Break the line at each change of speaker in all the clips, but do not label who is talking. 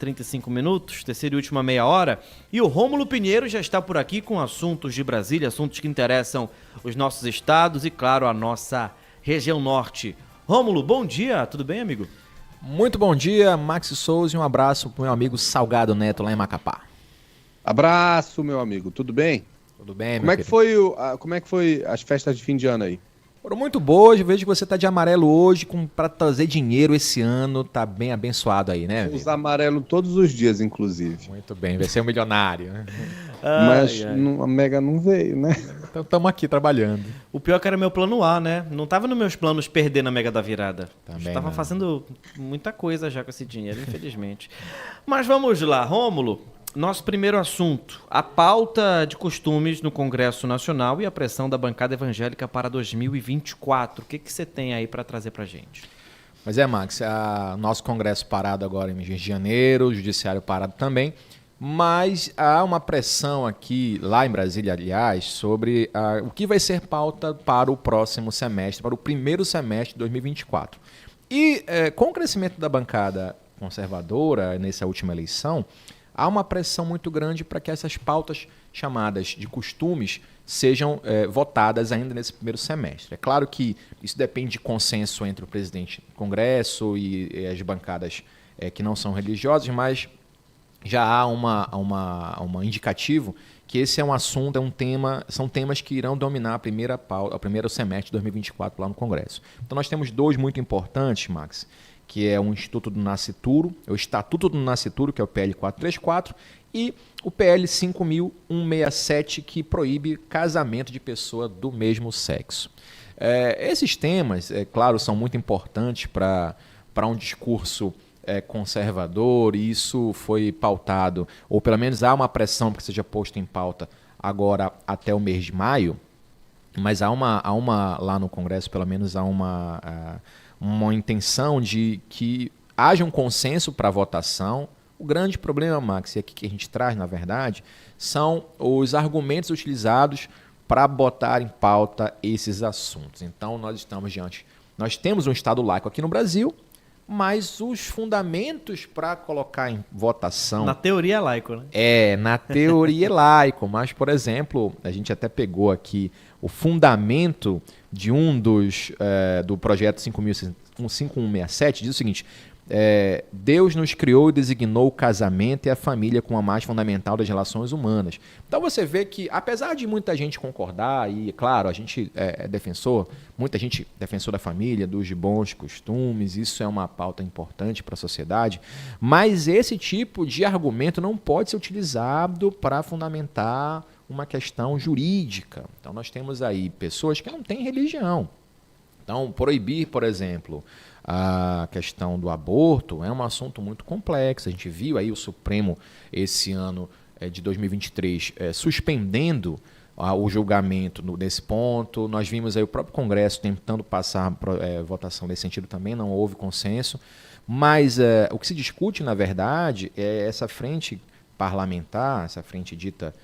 35 minutos, terceira e última meia hora. E o Rômulo Pinheiro já está por aqui com assuntos de Brasília, assuntos que interessam os nossos estados e, claro, a nossa região norte. Rômulo, bom dia, tudo bem, amigo?
Muito bom dia, Max Souza, e um abraço para o meu amigo Salgado Neto lá em Macapá.
Abraço, meu amigo, tudo bem?
Tudo bem,
Como é que foi as festas de fim de ano aí?
Foram muito boas, vejo que você tá de amarelo hoje, para trazer dinheiro esse ano, tá bem abençoado aí, né?
Os amarelo todos os dias, inclusive.
Muito bem, vai ser um milionário, né?
Mas a Mega não veio, né?
Então estamos aqui trabalhando.
O pior é que era meu plano A, né? Não tava nos meus planos perder na Mega da Virada.
Também
Tava
não.
fazendo muita coisa já com esse dinheiro, infelizmente. Mas vamos lá, Rômulo. Nosso primeiro assunto, a pauta de costumes no Congresso Nacional e a pressão da bancada evangélica para 2024. O que você tem aí para trazer para a gente?
Mas Max, nosso Congresso parado agora em Rio de Janeiro, o Judiciário parado também, mas há uma pressão aqui, lá em Brasília, aliás, sobre o que vai ser pauta para o próximo semestre, para o primeiro semestre de 2024. E com o crescimento da bancada conservadora nessa última eleição, há uma pressão muito grande para que essas pautas chamadas de costumes sejam votadas ainda nesse primeiro semestre. É claro que isso depende de consenso entre o presidente do Congresso e as bancadas que não são religiosas, mas já há uma indicativo que esse é um assunto, são temas que irão dominar o primeiro semestre de 2024 lá no Congresso. Então nós temos dois muito importantes, Max, que é o Instituto do Nascituro, o Estatuto do Nascituro, que é o PL 434, e o PL 5.167, que proíbe casamento de pessoa do mesmo sexo. Esses temas, claro, são muito importantes para um discurso conservador, e isso foi pautado, ou pelo menos há uma pressão para que seja posto em pauta agora até o mês de maio, mas há uma lá no Congresso, pelo menos há uma intenção de que haja um consenso para a votação. O grande problema, Max, e aqui que a gente traz, na verdade, são os argumentos utilizados para botar em pauta esses assuntos. Então, nós temos um Estado laico aqui no Brasil, mas os fundamentos para colocar em votação...
Na teoria é laico, né?
Na teoria é laico, mas, por exemplo, a gente até pegou aqui o fundamento de do projeto 5167, diz o seguinte: Deus nos criou e designou o casamento e a família como a mais fundamental das relações humanas. Então você vê que, apesar de muita gente concordar, e claro, a gente muita gente defensor da família, dos bons costumes, isso é uma pauta importante para a sociedade, mas esse tipo de argumento não pode ser utilizado para fundamentar uma questão jurídica. Então nós temos aí pessoas que não têm religião. Então proibir, por exemplo, a questão do aborto é um assunto muito complexo. A gente viu aí o Supremo esse ano de 2023 suspendendo o julgamento nesse ponto. Nós vimos aí o próprio Congresso tentando passar votação nesse sentido também, não houve consenso. Mas o que se discute, na verdade, é essa frente parlamentar, essa frente dita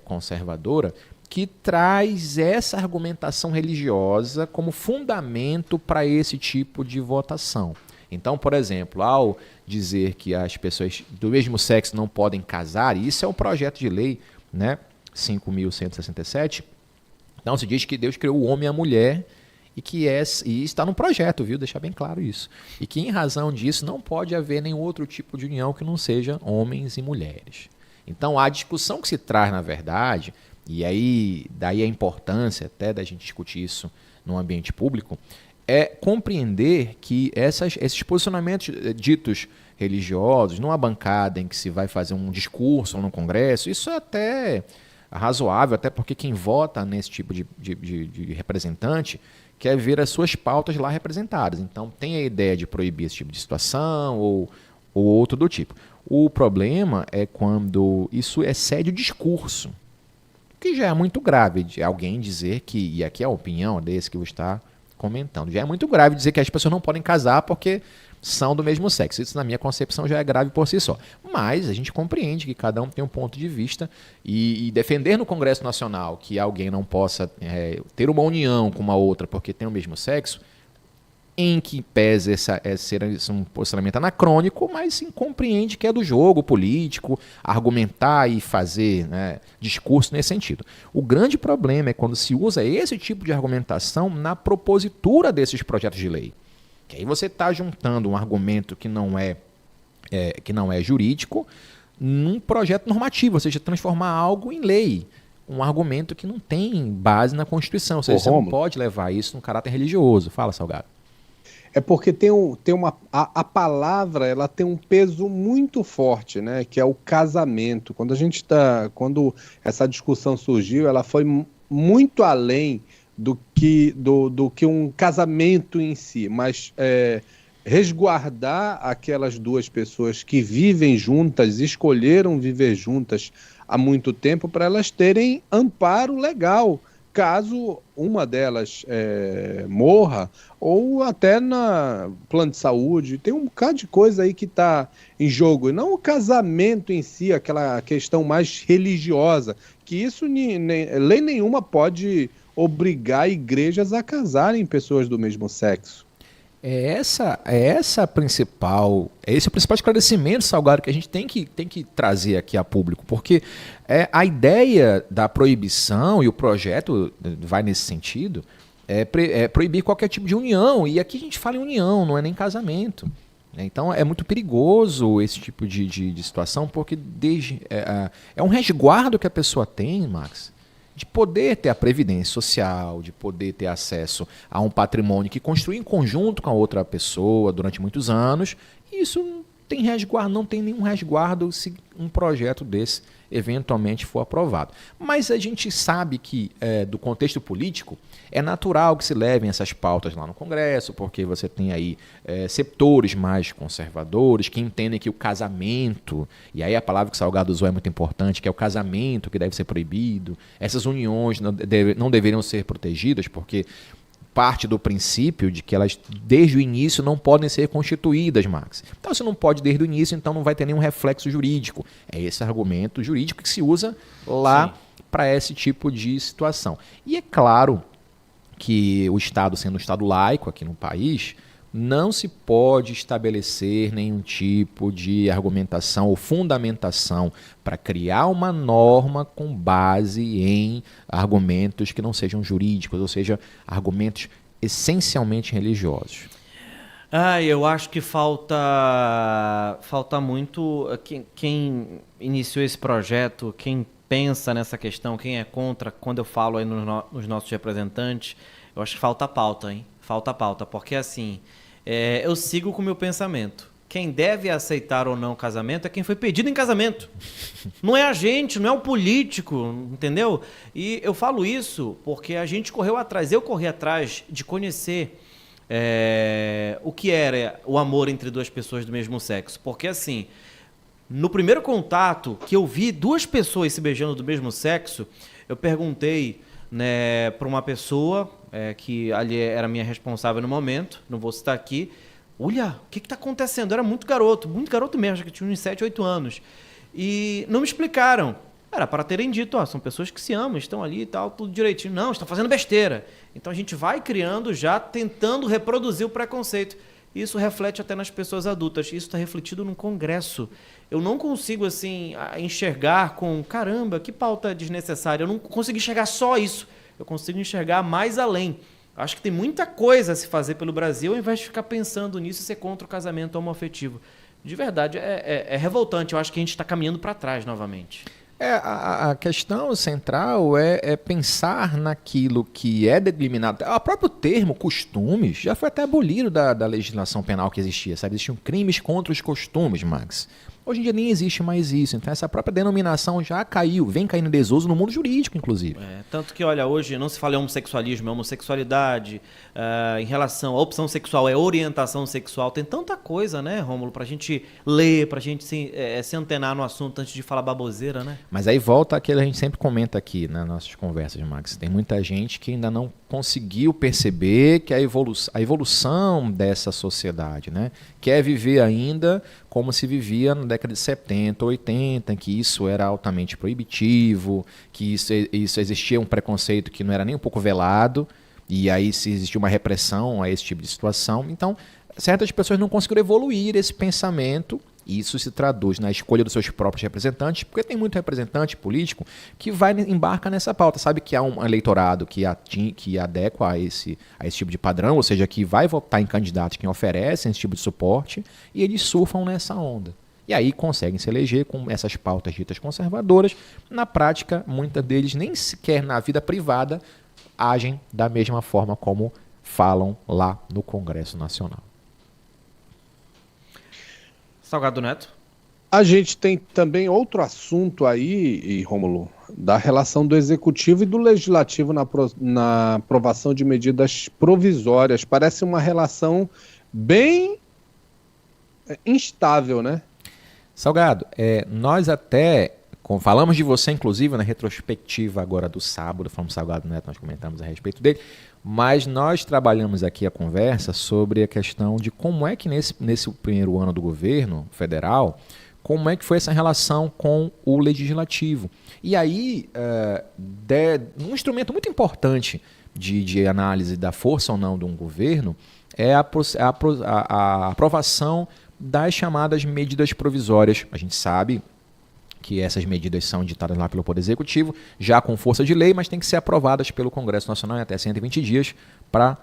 conservadora, que traz essa argumentação religiosa como fundamento para esse tipo de votação. Então, por exemplo, ao dizer que as pessoas do mesmo sexo não podem casar, e isso é um projeto de lei, né, 5.167, então se diz que Deus criou o homem e a mulher e está no projeto, viu? Deixar bem claro isso. E que em razão disso não pode haver nenhum outro tipo de união que não seja homens e mulheres. Então a discussão que se traz, na verdade, e aí daí a importância até da gente discutir isso no ambiente público, é compreender que esses posicionamentos ditos religiosos, numa bancada em que se vai fazer um discurso ou no Congresso, isso é até razoável, até porque quem vota nesse tipo de representante quer ver as suas pautas lá representadas. Então tem a ideia de proibir esse tipo de situação ou outro do tipo. O problema é quando isso excede o discurso, que já é muito grave de alguém dizer que, e aqui é a opinião desse que você está comentando, já é muito grave dizer que as pessoas não podem casar porque são do mesmo sexo. Isso, na minha concepção, já é grave por si só. Mas a gente compreende que cada um tem um ponto de vista e defender no Congresso Nacional que alguém não possa ter uma união com uma outra porque tem o mesmo sexo, em que pese ser um posicionamento anacrônico, mas sim compreende que é do jogo político, argumentar e fazer, né, discurso nesse sentido. O grande problema é quando se usa esse tipo de argumentação na propositura desses projetos de lei. Que aí você está juntando um argumento que não é jurídico num projeto normativo, ou seja, transformar algo em lei. Um argumento que não tem base na Constituição. Ou seja, você não pode levar isso num caráter religioso. Fala, Salgado.
É porque a palavra, ela tem um peso muito forte, né? Que é o casamento. Quando essa discussão surgiu, ela foi muito além do que um casamento em si, mas resguardar aquelas duas pessoas que vivem juntas, escolheram viver juntas há muito tempo, para elas terem amparo legal, caso uma delas morra, ou até na plano de saúde. Tem um bocado de coisa aí que está em jogo, e não o casamento em si, aquela questão mais religiosa, que isso lei nenhuma pode obrigar igrejas a casarem pessoas do mesmo sexo.
Esse é o principal esclarecimento, Salgado, que a gente tem que trazer aqui a público, porque a ideia da proibição, e o projeto vai nesse sentido, é proibir qualquer tipo de união, e aqui a gente fala em união, não é nem casamento. Então é muito perigoso esse tipo de situação, porque é um resguardo que a pessoa tem, Max, de poder ter a previdência social, de poder ter acesso a um patrimônio que construiu em conjunto com a outra pessoa durante muitos anos. E isso não tem nenhum resguardo se um projeto desse eventualmente for aprovado. Mas a gente sabe que, do contexto político, é natural que se levem essas pautas lá no Congresso, porque você tem aí setores mais conservadores que entendem que o casamento, e aí a palavra que o Salgado usou é muito importante, que é o casamento que deve ser proibido, essas uniões não deveriam ser protegidas, porque parte do princípio de que elas, desde o início, não podem ser constituídas, Max. Então, se não pode desde o início, então não vai ter nenhum reflexo jurídico. É esse argumento jurídico que se usa lá para esse tipo de situação. E é claro que o Estado, sendo um Estado laico aqui no país, não se pode estabelecer nenhum tipo de argumentação ou fundamentação para criar uma norma com base em argumentos que não sejam jurídicos, ou seja, argumentos essencialmente religiosos.
Eu acho que falta muito quem iniciou esse projeto, quem pensa nessa questão, quem é contra, quando eu falo aí nos nossos representantes, eu acho que falta pauta, hein? Falta pauta, porque assim, eu sigo com o meu pensamento. Quem deve aceitar ou não o casamento é quem foi pedido em casamento. Não é a gente, não é o político, entendeu? E eu falo isso porque a gente correu atrás, eu corri atrás de conhecer o que era o amor entre duas pessoas do mesmo sexo. Porque assim, no primeiro contato que eu vi duas pessoas se beijando do mesmo sexo, eu perguntei, né, para uma pessoa que ali era minha responsável no momento, não vou citar aqui, olha, o que está acontecendo? Eu era muito garoto mesmo, acho que tinha uns 7, 8 anos. E não me explicaram. Era para terem dito, são pessoas que se amam, estão ali e tal, tudo direitinho. Não, estão fazendo besteira. Então a gente vai criando já, tentando reproduzir o preconceito. Isso reflete até nas pessoas adultas. Isso está refletido num congresso. Eu não consigo, assim, enxergar com, caramba, que pauta desnecessária. Eu não consigo enxergar só isso. Eu consigo enxergar mais além. Acho que tem muita coisa a se fazer pelo Brasil, ao invés de ficar pensando nisso e ser contra o casamento homoafetivo. De verdade, é revoltante. Eu acho que a gente está caminhando para trás novamente.
A questão central é pensar naquilo que é delimitado. O próprio termo costumes já foi até abolido da legislação penal que existia, sabe? Existiam crimes contra os costumes, Max. Hoje em dia nem existe mais isso, então essa própria denominação já caiu, vem caindo em desuso no mundo jurídico, inclusive.
Tanto que, olha, hoje não se fala em homossexualismo, é homossexualidade, em relação à opção sexual, é orientação sexual, tem tanta coisa, né, Rômulo, pra gente ler, pra gente se antenar no assunto antes de falar baboseira, né?
Mas aí volta aquilo que a gente sempre comenta aqui nas nossas conversas, Max. Tem muita gente que ainda não conseguiu perceber que a evolução dessa sociedade, né, quer viver ainda como se vivia na década de 70, 80, que isso era altamente proibitivo, que isso existia um preconceito que não era nem um pouco velado. e aí se existe uma repressão a esse tipo de situação. Então, certas pessoas não conseguiram evoluir esse pensamento, e isso se traduz na escolha dos seus próprios representantes, porque tem muito representante político que embarca nessa pauta, sabe que há um eleitorado que adequa a esse tipo de padrão, ou seja, que vai votar em candidatos que oferecem esse tipo de suporte, e eles surfam nessa onda. E aí conseguem se eleger com essas pautas ditas conservadoras. Na prática, muitos deles nem sequer na vida privada agem da mesma forma como falam lá no Congresso Nacional.
Salgado Neto.
A gente tem também outro assunto aí, Rômulo, da relação do Executivo e do Legislativo na aprovação de medidas provisórias. Parece uma relação bem instável, né?
Salgado, nós até falamos de você, inclusive, na retrospectiva agora do sábado, falamos Salgado Neto, nós comentamos a respeito dele, mas nós trabalhamos aqui a conversa sobre a questão de como é que nesse primeiro ano do governo federal, como é que foi essa relação com o Legislativo. E aí, um instrumento muito importante de análise da força ou não de um governo é a aprovação das chamadas medidas provisórias. A gente sabe que essas medidas são ditadas lá pelo Poder Executivo, já com força de lei, mas tem que ser aprovadas pelo Congresso Nacional em até 120 dias,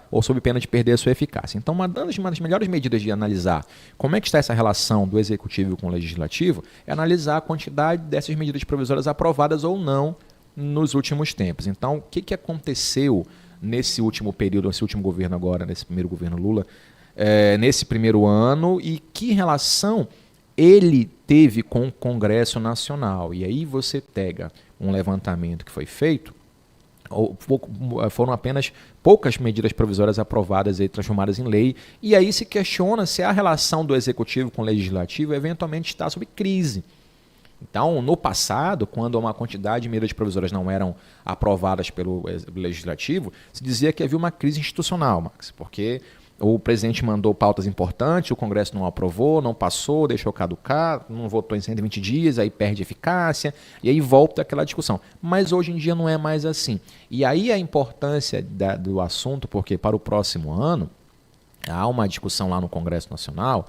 ou sob pena de perder a sua eficácia. Então, uma das melhores medidas de analisar como é que está essa relação do Executivo com o Legislativo é analisar a quantidade dessas medidas provisórias aprovadas ou não nos últimos tempos. Então, o que aconteceu nesse último período, nesse último governo agora, nesse primeiro governo Lula, nesse primeiro ano, e que relação ele teve com o Congresso Nacional. E aí você pega um levantamento que foi feito, foram apenas poucas medidas provisórias aprovadas e transformadas em lei, e aí se questiona se a relação do Executivo com o Legislativo eventualmente está sob crise. Então, no passado, quando uma quantidade de medidas provisórias não eram aprovadas pelo Legislativo, se dizia que havia uma crise institucional, Max, porque o presidente mandou pautas importantes, o Congresso não aprovou, não passou, deixou caducar, não votou em 120 dias, aí perde eficácia, e aí volta aquela discussão. Mas hoje em dia não é mais assim. E aí a importância do assunto, porque para o próximo ano há uma discussão lá no Congresso Nacional,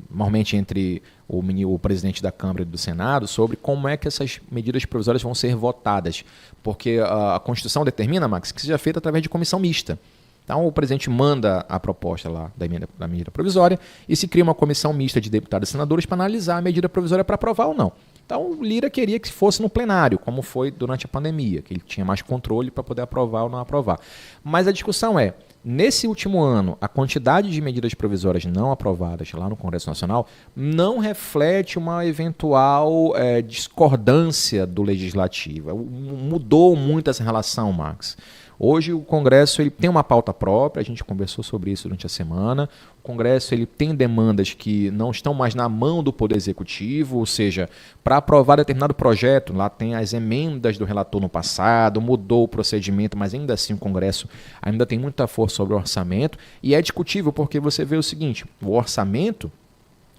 normalmente entre o presidente da Câmara e do Senado, sobre como é que essas medidas provisórias vão ser votadas. Porque a Constituição determina, Max, que seja feita através de comissão mista. Então, o presidente manda a proposta lá da medida provisória e se cria uma comissão mista de deputados e senadores para analisar a medida provisória para aprovar ou não. Então, o Lira queria que fosse no plenário, como foi durante a pandemia, que ele tinha mais controle para poder aprovar ou não aprovar. Mas a discussão nesse último ano, a quantidade de medidas provisórias não aprovadas lá no Congresso Nacional não reflete uma eventual discordância do Legislativo. Mudou muito essa relação, Max. Hoje o Congresso ele tem uma pauta própria, a gente conversou sobre isso durante a semana. O Congresso ele tem demandas que não estão mais na mão do Poder Executivo, ou seja, para aprovar determinado projeto, lá tem as emendas do relator no passado, mudou o procedimento, mas ainda assim o Congresso ainda tem muita força sobre o orçamento, e é discutível porque você vê o seguinte, o orçamento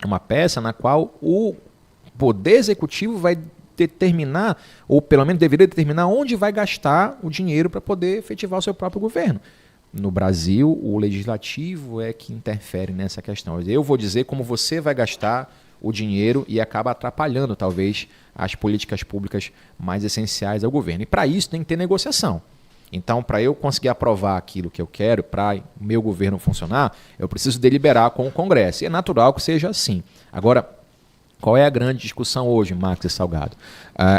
é uma peça na qual o Poder Executivo vai determinar, ou pelo menos deveria determinar, onde vai gastar o dinheiro para poder efetivar o seu próprio governo. No Brasil, o Legislativo é que interfere nessa questão. Eu vou dizer como você vai gastar o dinheiro e acaba atrapalhando, talvez, as políticas públicas mais essenciais ao governo. E para isso tem que ter negociação. Então, para eu conseguir aprovar aquilo que eu quero, para o meu governo funcionar, eu preciso deliberar com o Congresso. E é natural que seja assim. Agora, qual é a grande discussão hoje, Max e Salgado?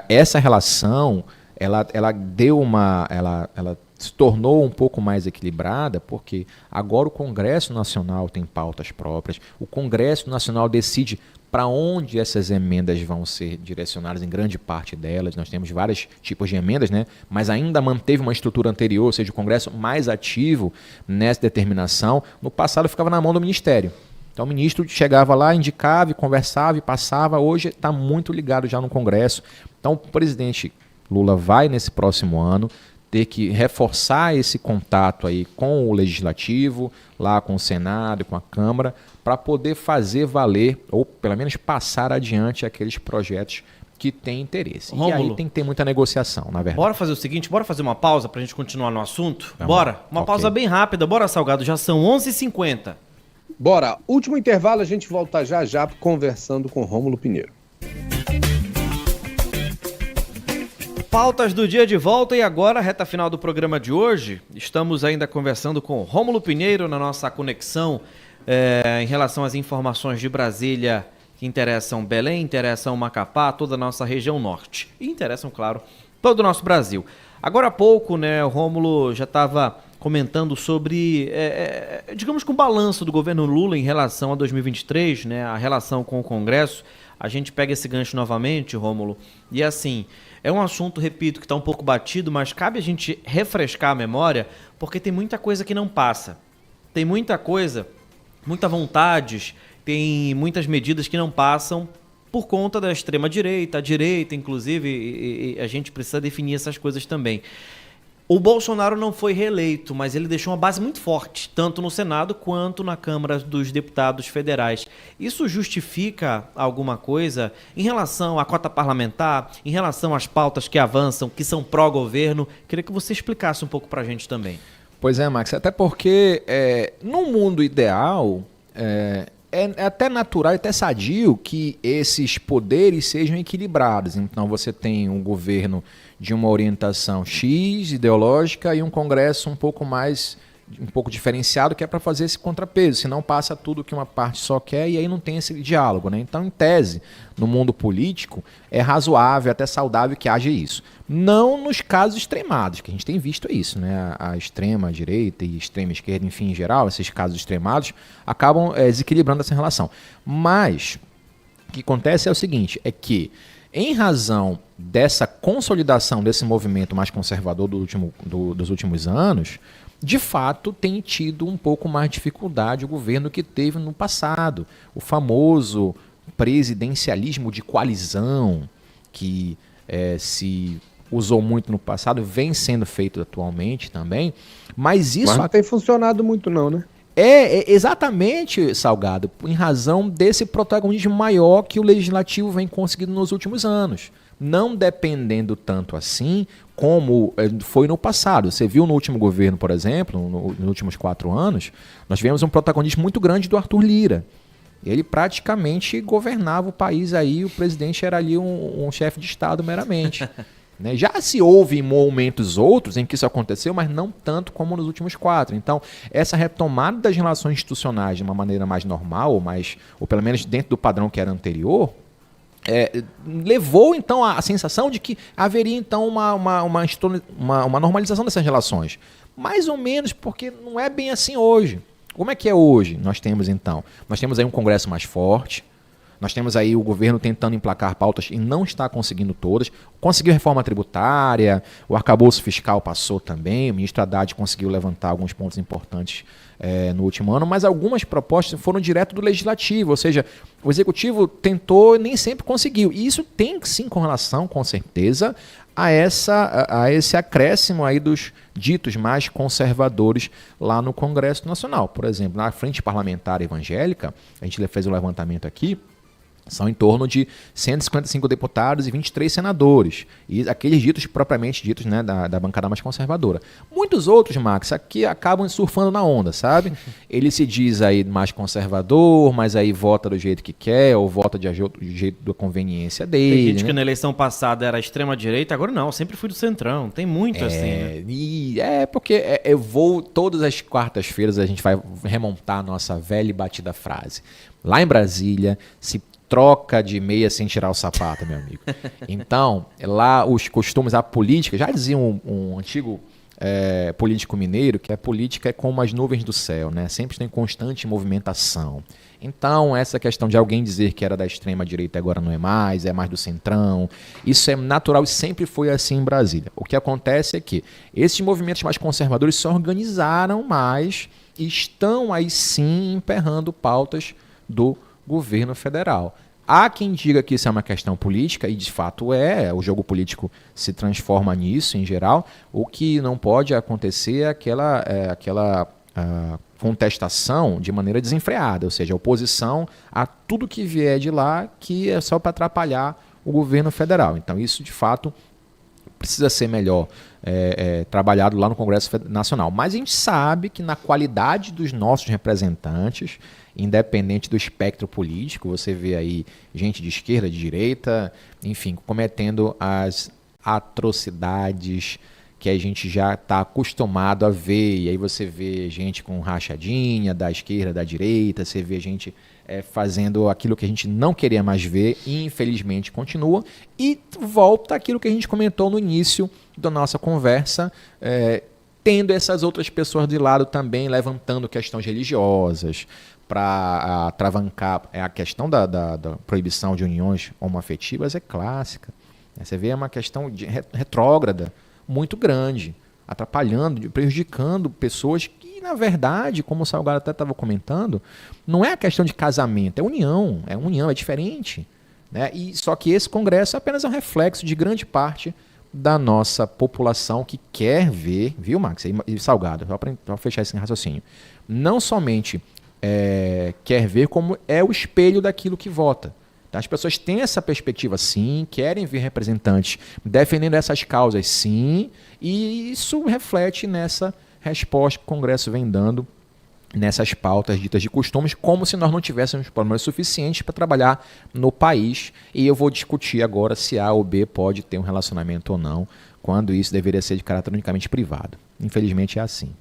Essa relação, ela se tornou um pouco mais equilibrada, porque agora o Congresso Nacional tem pautas próprias, o Congresso Nacional decide para onde essas emendas vão ser direcionadas, em grande parte delas. Nós temos vários tipos de emendas, né? Mas ainda manteve uma estrutura anterior, ou seja, o Congresso mais ativo nessa determinação. No passado ficava na mão do Ministério. Então o ministro chegava lá, indicava, conversava e passava. Hoje está muito ligado já no Congresso. Então o presidente Lula vai, nesse próximo ano, ter que reforçar esse contato aí com o Legislativo, lá com o Senado e com a Câmara, para poder fazer valer, ou pelo menos passar adiante aqueles projetos que tem interesse.
Rômulo,
e aí tem que ter muita negociação, na verdade.
Bora fazer o seguinte, bora fazer uma pausa pra gente continuar no assunto?
Vamos
Bora,
lá.
uma
Ok.
pausa bem rápida, bora, Salgado, já são 11h50.
Bora, último intervalo, a gente volta já já conversando com Rômulo Pinheiro.
Pautas do dia de volta e agora, reta final do programa de hoje, estamos ainda conversando com Rômulo Pinheiro na nossa conexão em relação às informações de Brasília que interessam Belém, interessam Macapá, toda a nossa região norte e interessam, claro, todo o nosso Brasil. Agora há pouco, né, o Rômulo já estava comentando sobre, digamos que o balanço do governo Lula em relação a 2023, né, a relação com o Congresso. A gente pega esse gancho novamente, Rômulo, e assim, é um assunto, repito, que está um pouco batido, mas cabe a gente refrescar a memória, porque tem muita coisa que não passa. Tem muita coisa, muitas vontades, tem muitas medidas que não passam por conta da extrema-direita, a direita, inclusive, e a gente precisa definir essas coisas também. O Bolsonaro não foi reeleito, mas ele deixou uma base muito forte, tanto no Senado quanto na Câmara dos Deputados Federais. Isso justifica alguma coisa em relação à cota parlamentar, em relação às pautas que avançam, que são pró-governo? Queria que você explicasse um pouco pra gente também.
Pois é, Max, até porque no mundo ideal é até natural e até sadio que esses poderes sejam equilibrados. Então você tem um governo de uma orientação X, ideológica, e um Congresso um pouco diferenciado, que é para fazer esse contrapeso, senão passa tudo que uma parte só quer e aí não tem esse diálogo, né? Então, em tese, no mundo político, é razoável, até saudável que haja isso. Não nos casos extremados, que a gente tem visto isso, né? A extrema-direita e extrema-esquerda, enfim, em geral, esses casos extremados, acabam desequilibrando essa relação. Mas, o que acontece é o seguinte, é que, em razão dessa consolidação desse movimento mais conservador dos últimos anos, de fato tem tido um pouco mais de dificuldade o governo que teve no passado. O famoso presidencialismo de coalizão, que se usou muito no passado, vem sendo feito atualmente também, mas isso...
Mas não tem funcionado muito não, né?
Exatamente, Salgado, em razão desse protagonismo maior que o Legislativo vem conseguindo nos últimos anos. Não dependendo tanto assim como foi no passado. Você viu no último governo, por exemplo, nos últimos 4 anos, nós tivemos um protagonismo muito grande do Arthur Lira. Ele praticamente governava o país aí, o presidente era ali um chefe de Estado meramente. Né? Já se houve momentos outros em que isso aconteceu, mas não tanto como nos últimos 4. Então, essa retomada das relações institucionais de uma maneira mais normal, ou pelo menos dentro do padrão que era anterior, levou então a sensação de que haveria então uma normalização dessas relações. Mais ou menos, porque não é bem assim hoje. Como é que é hoje? Nós temos aí um Congresso mais forte. Nós temos aí o governo tentando emplacar pautas e não está conseguindo todas. Conseguiu reforma tributária, o arcabouço fiscal passou também, o ministro Haddad conseguiu levantar alguns pontos importantes no último ano, mas algumas propostas foram direto do Legislativo, ou seja, o Executivo tentou e nem sempre conseguiu. E isso tem sim correlação, com certeza, a esse acréscimo aí dos ditos mais conservadores lá no Congresso Nacional. Por exemplo, na Frente Parlamentar Evangélica, a gente fez um levantamento aqui, são em torno de 155 deputados e 23 senadores. E aqueles ditos, propriamente ditos, né, da bancada mais conservadora. Muitos outros, Max, aqui acabam surfando na onda, sabe? Ele se diz aí mais conservador, mas aí vota do jeito que quer, ou vota do jeito da conveniência dele.
Tem gente,
né?
que na eleição passada era extrema-direita, agora não, sempre fui do centrão. Tem muito assim, né?
Porque eu vou, todas as quartas-feiras a gente vai remontar a nossa velha e batida frase. Lá em Brasília, se troca de meia sem tirar o sapato, meu amigo. Então, lá os costumes, a política, já dizia um antigo político mineiro, que a política é como as nuvens do céu, né? Sempre está em constante movimentação. Então, essa questão de alguém dizer que era da extrema-direita agora não é mais do centrão, isso é natural e sempre foi assim em Brasília. O que acontece é que esses movimentos mais conservadores se organizaram mais e estão aí sim emperrando pautas do governo federal. Há quem diga que isso é uma questão política, e de fato o jogo político se transforma nisso em geral. O que não pode acontecer é aquela contestação de maneira desenfreada, ou seja, a oposição a tudo que vier de lá, que é só para atrapalhar o governo federal. Então, isso, de fato, precisa ser melhor trabalhado lá no Congresso Nacional. Mas a gente sabe que na qualidade dos nossos representantes, independente do espectro político, você vê aí gente de esquerda, de direita, enfim, cometendo as atrocidades que a gente já está acostumado a ver. E aí você vê gente com rachadinha da esquerda, da direita, você vê gente fazendo aquilo que a gente não queria mais ver e infelizmente continua. E volta aquilo que a gente comentou no início da nossa conversa, tendo essas outras pessoas de lado também, levantando questões religiosas para atravancar. A questão da proibição de uniões homoafetivas é clássica. Você vê uma questão retrógrada muito grande, atrapalhando, prejudicando pessoas que, na verdade, como o Salgado até estava comentando, não é a questão de casamento, é união, é diferente. Né? E só que esse congresso é apenas um reflexo de grande parte da nossa população que quer ver, viu, Max? E Salgado, só para fechar esse raciocínio, não somente quer ver, como é o espelho daquilo que vota. As pessoas têm essa perspectiva, sim, querem ver representantes defendendo essas causas, sim, e isso reflete nessa resposta que o Congresso vem dando nessas pautas ditas de costumes, como se nós não tivéssemos problemas suficientes para trabalhar no país. E eu vou discutir agora se A ou B pode ter um relacionamento ou não, quando isso deveria ser de caráter unicamente privado. Infelizmente é assim.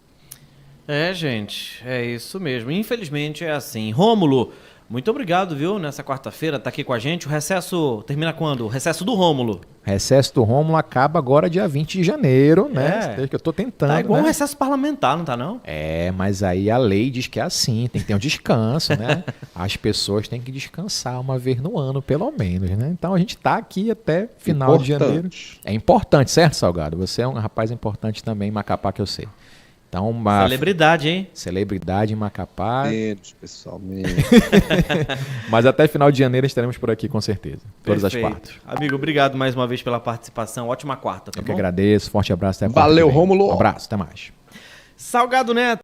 Gente, é isso mesmo. Infelizmente é assim. Rômulo, muito obrigado, viu, nessa quarta-feira, tá aqui com a gente. O recesso termina quando? O recesso do Rômulo.
Recesso do Rômulo acaba agora dia 20 de janeiro, né? Que eu tô tentando.
Tá igual
um
recesso parlamentar, não tá não?
Mas aí a lei diz que é assim, tem que ter um descanso, né? As pessoas têm que descansar uma vez no ano, pelo menos, né? Então a gente tá aqui até final de janeiro. É importante, certo, Salgado? Você é um rapaz importante também em Macapá, que eu sei. Então,
celebridade, hein?
Celebridade em Macapá.
Menos, pessoal, menos.
Mas até final de janeiro estaremos por aqui, com certeza. Todas
Perfeito.
as partes.
Amigo, obrigado mais uma vez pela participação. Ótima quarta, tá bom?
Eu que agradeço. Forte abraço. Até a
Valeu, Rômulo.
Um abraço. Até mais.
Salgado Neto.